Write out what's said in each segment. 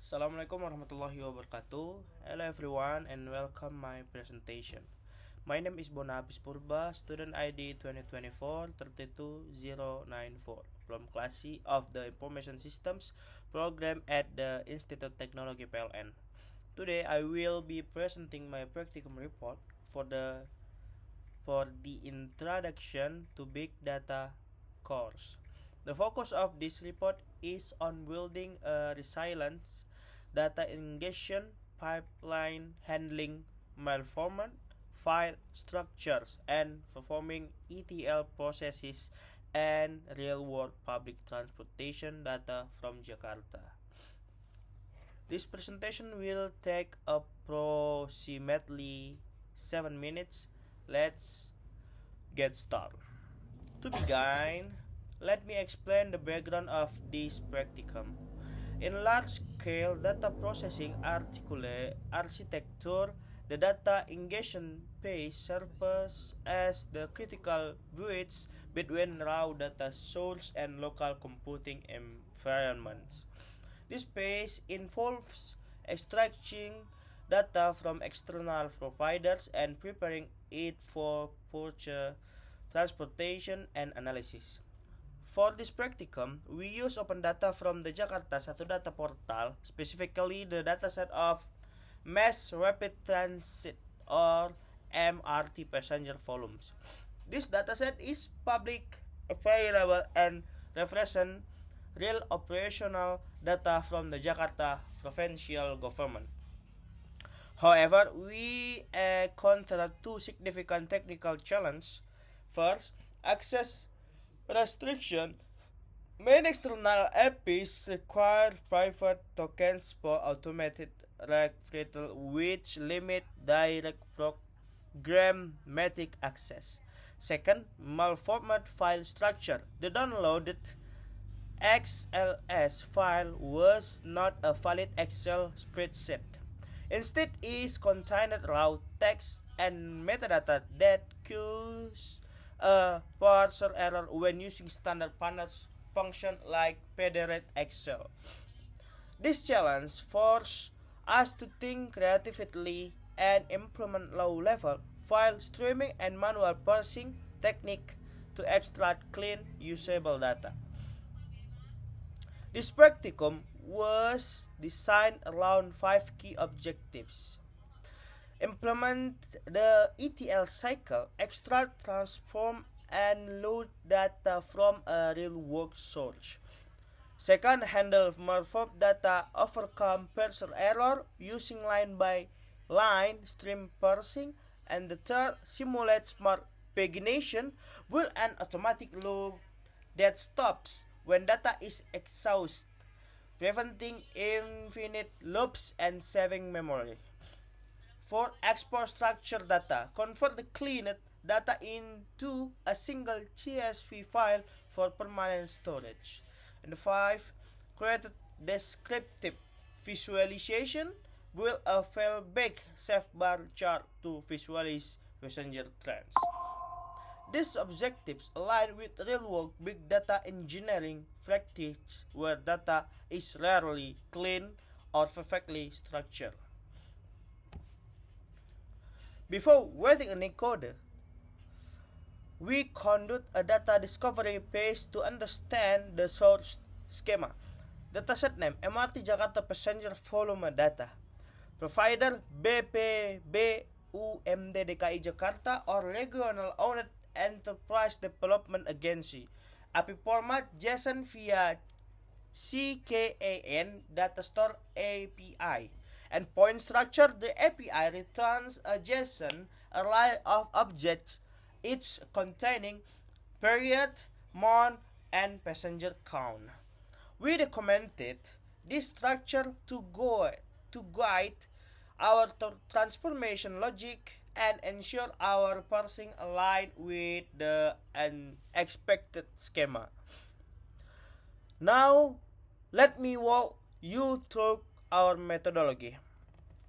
Assalamualaikum warahmatullahi wabarakatuh. Hello everyone and welcome my presentation. My name is Bonapis Purba, student ID 2024-32094 from Class C of the Information Systems program at the Institute Technology PLN. Today I will be presenting my practicum report for the introduction to big data course. The focus of this report is on building a resilient data ingestion pipeline handling malformant file structures and performing ETL processes and real-world public transportation data from Jakarta. This presentation will take approximately 7 minutes. Let's get started. To begin, let me explain the background of this practicum. In large-scale data processing architecture, the data ingestion phase serves as the critical bridge between raw data source and local computing environments. This phase involves extracting data from external providers and preparing it for future transportation and analysis. For this practicum, we use open data from the Jakarta Satu Data Portal, specifically the dataset of Mass Rapid Transit or MRT passenger volumes. This dataset is public, available, and represents real operational data from the Jakarta provincial government. However, we encounter two significant technical challenges. First, access restriction. Many external APIs require private tokens for automated retrieval, which limit direct programmatic access. Second, malformed file structure. The downloaded XLS file was not a valid Excel spreadsheet. Instead, it contained raw text and metadata that cause a parser error when using standard function like pdret Excel. This challenge forced us to think creatively and implement low-level file streaming and manual parsing technique to extract clean, usable data. This practicum was designed around five key objectives: implement the ETL cycle, extract, transform, and load data from a real-world source. Second, handle malformed data, overcome parser error using line-by-line stream parsing. And the third, simulate smart pagination with an automatic loop that stops when data is exhausted, preventing infinite loops and saving memory. For export structured data, convert the cleaned data into a single CSV file for permanent storage. And 5. Create a descriptive visualization. Build a file-based safe bar chart to visualize passenger trends. These objectives align with real-world big data engineering practice where data is rarely clean or perfectly structured. Before writing any code, we conduct a data discovery phase to understand the source schema. Dataset name MRT Jakarta Passenger Volume Data. Provider BPB UMD DKI Jakarta or Regional Owned Enterprise Development Agency. API format JSON via CKAN Data Store API. Endpoint structure: the API returns a JSON array of objects, each containing period, month, and passenger count. We documented this structure to guide our transformation logic and ensure our parsing aligned with the expected schema. Now, let me walk you through our methodology.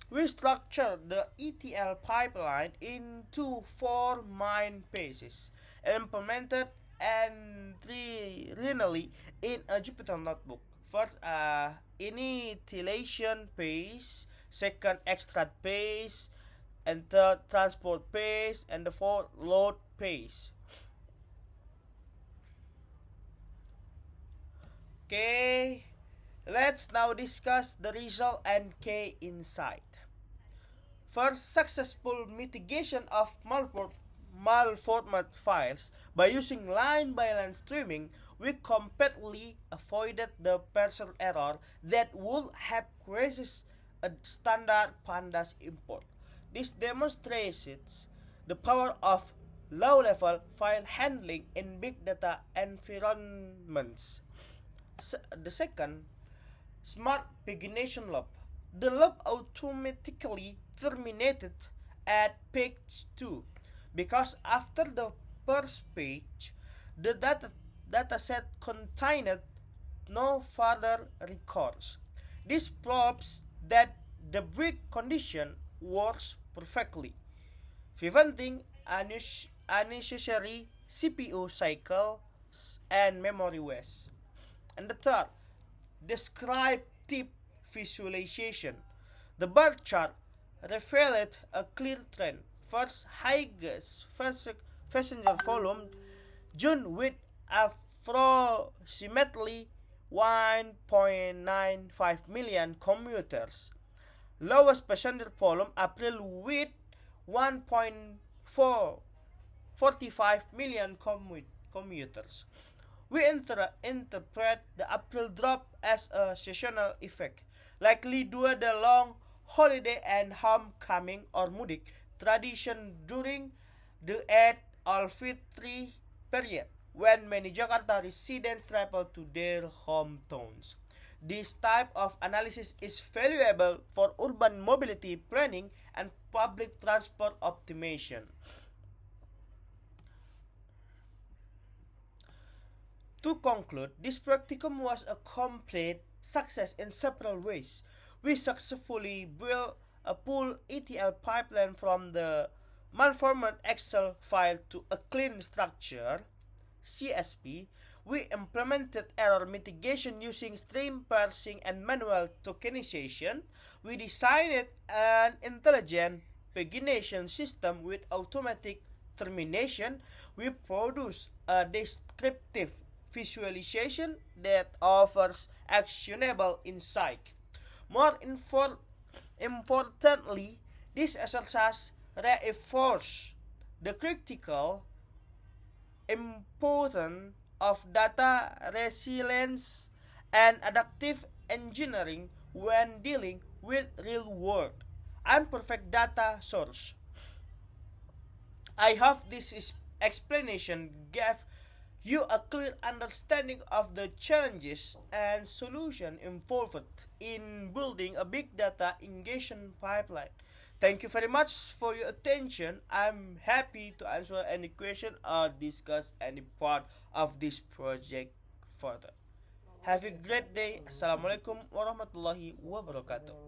We structure the ETL pipeline into four main phases, implemented and linearly in a Jupyter notebook. First, initialization phase, second, extract phase, and third, transport phase, and the fourth, load phase. Okay, let's now discuss the result and key insight. First, successful mitigation of malformat files. By using line-by-line streaming, we completely avoided the parser error that would have caused a standard pandas import. This demonstrates the power of low-level file handling in big data environments. The second, smart pagination loop. The loop automatically terminated at page 2 because after the first page, the dataset contained no further records. This proves that the break condition works perfectly, preventing unnecessary CPU cycles and memory waste. And the third, descriptive visualization. The bar chart revealed a clear trend. First, highest passenger volume June with approximately 1.95 million commuters. Lowest passenger volume April with 1.45 million commuters. We interpret the April drop as a seasonal effect, likely due to the long holiday and homecoming or mudik tradition during the Eid al-Fitr period, when many Jakarta residents travel to their hometowns. This type of analysis is valuable for urban mobility planning and public transport optimization. To conclude, this practicum was a complete success in several ways. We successfully built a full ETL pipeline from the malformed Excel file to a clean structure, CSP. We implemented error mitigation using stream parsing and manual tokenization. We designed an intelligent pagination system with automatic termination. We produced a descriptive visualization that offers actionable insight. More importantly, this exercise reinforces the critical importance of data resilience and adaptive engineering when dealing with real-world imperfect data source. I hope this explanation gave you a clear understanding of the challenges and solutions involved in building a big data engagement pipeline. Thank you very much for your attention. I'm happy to answer any question or discuss any part of this project further. Have a great day. Assalamualaikum warahmatullahi wabarakatuh.